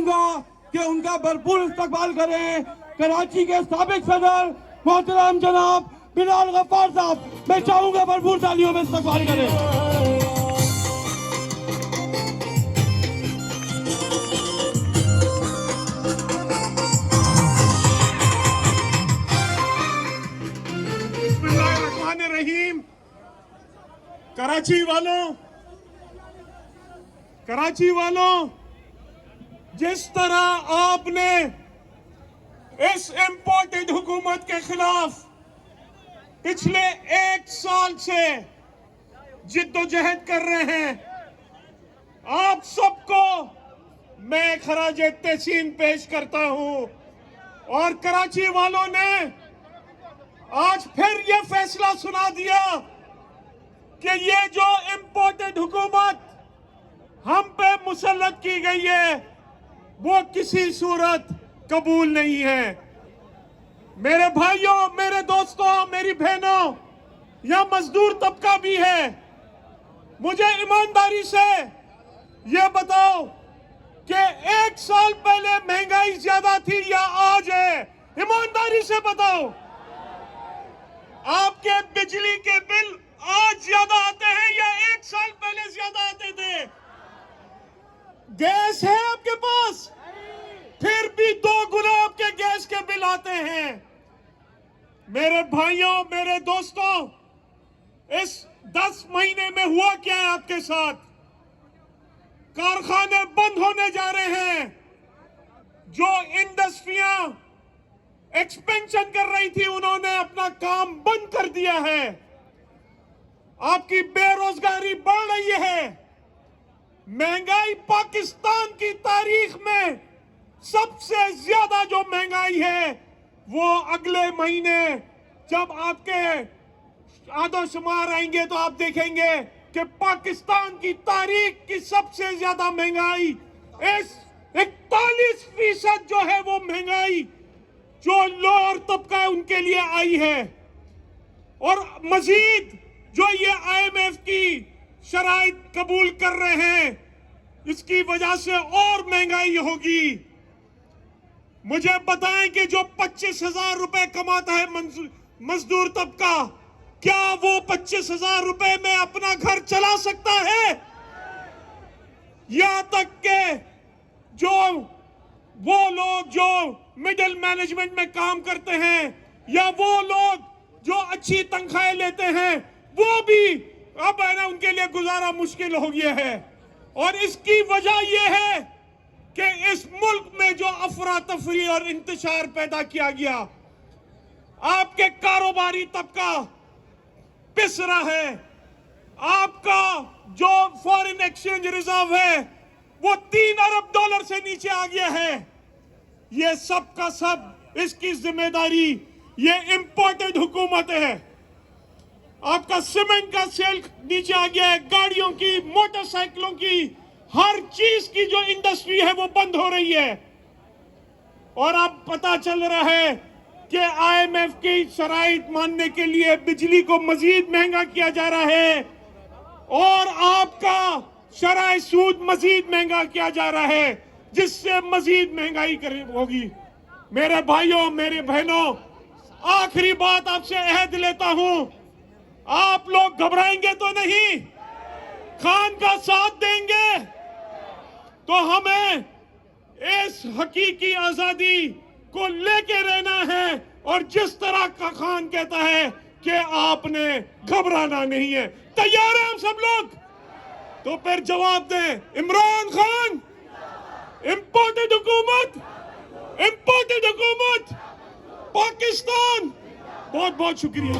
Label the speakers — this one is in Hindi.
Speaker 1: कि उनका भरपूर इस्तकबाल करें। कराची के साबिक सदर मोहतरम जनाब बिलाल गफ्फार साहब, मैं चाहूंगा भरपूर तालियों में इस्तकबाल करें।
Speaker 2: रहीम। कराची वालों, जिस तरह आपने इस इंपोर्टेड हुकूमत के खिलाफ पिछले 1 साल से जिद्दोजहद कर रहे हैं, आप सबको मैं खराज तहसीन पेश करता हूं। और कराची वालों ने आज फिर ये फैसला सुना दिया कि ये जो इंपोर्टेड हुकूमत हम पे मुसल्लत की गई है वो किसी सूरत कबूल नहीं है। मेरे भाइयों, मेरे दोस्तों, मेरी बहनों, यह मजदूर तबका भी है। मुझे ईमानदारी से ये बताओ कि 1 साल पहले महंगाई ज्यादा थी या आज है? ईमानदारी से बताओ। आपके बिजली के बिल आज ज्यादा आते हैं या 1 साल पहले ज्यादा आते थे? गैस है आपके पास, फिर भी 2 गुना आपके गैस के बिल आते हैं। मेरे भाइयों, मेरे दोस्तों, इस 10 महीने में हुआ क्या है आपके साथ? कारखाने बंद होने जा रहे हैं। जो इंडस्ट्रियां एक्सपेंशन कर रही थी उन्होंने अपना काम बंद कर दिया है। आपकी बेरोजगारी बढ़ रही है। महंगाई पाकिस्तान की तारीख में सबसे ज्यादा जो महंगाई है वो अगले महीने जब आपके आदोशुमार आएंगे तो आप देखेंगे कि पाकिस्तान की तारीख की सबसे ज्यादा महंगाई, इस 41% जो है वो महंगाई जो लोअर तबका है उनके लिए आई है। और मजीद जो ये IMF की शराइत कबूल कर रहे हैं, इसकी वजह से और महंगाई होगी। मुझे बताएं कि जो 25,000 रुपए कमाता है मजदूर तबका, क्या वो 25,000 रुपए में अपना घर चला सकता है? यहां तक के जो वो लोग जो मिडिल मैनेजमेंट में काम करते हैं या वो लोग जो अच्छी तनख्वाहें लेते हैं, वो भी अब है ना उनके लिए गुजारा मुश्किल हो गया है। और इसकी वजह यह है कि इस मुल्क में जो अफरा तफरी और इंतशार पैदा किया गया, आपके कारोबारी तबका पिस रहा है। आपका जो फॉरेन एक्सचेंज रिजर्व है वो $3 अरब से नीचे आ गया है। ये सब का सब इसकी जिम्मेदारी ये इंपोर्टेड हुकूमत है। आपका सीमेंट का सेल नीचे आ गया है, गाड़ियों की, मोटरसाइकिलों की, हर चीज की जो इंडस्ट्री है वो बंद हो रही है। और अब पता चल रहा है कि IMF की शराइत मानने के लिए बिजली को मजीद महंगा किया जा रहा है और आपका शराय सूद मजीद महंगा किया जा रहा है, जिससे मजीद महंगाई होगी। मेरे भाइयों, मेरी बहनों, आखिरी बात आपसे अहद लेता हूं, आप लोग घबराएंगे तो नहीं, खान का साथ देंगे तो हमें इस हकीकी आजादी को लेके रहना है। और जिस तरह का खान कहता है कि आपने घबराना नहीं है। तैयार हैं हम सब लोग? तो फिर जवाब दें, इमरान खान, इंपोर्टेड हुकूमत, इंपोर्टेड हुकूमत, पाकिस्तान। बहुत बहुत शुक्रिया।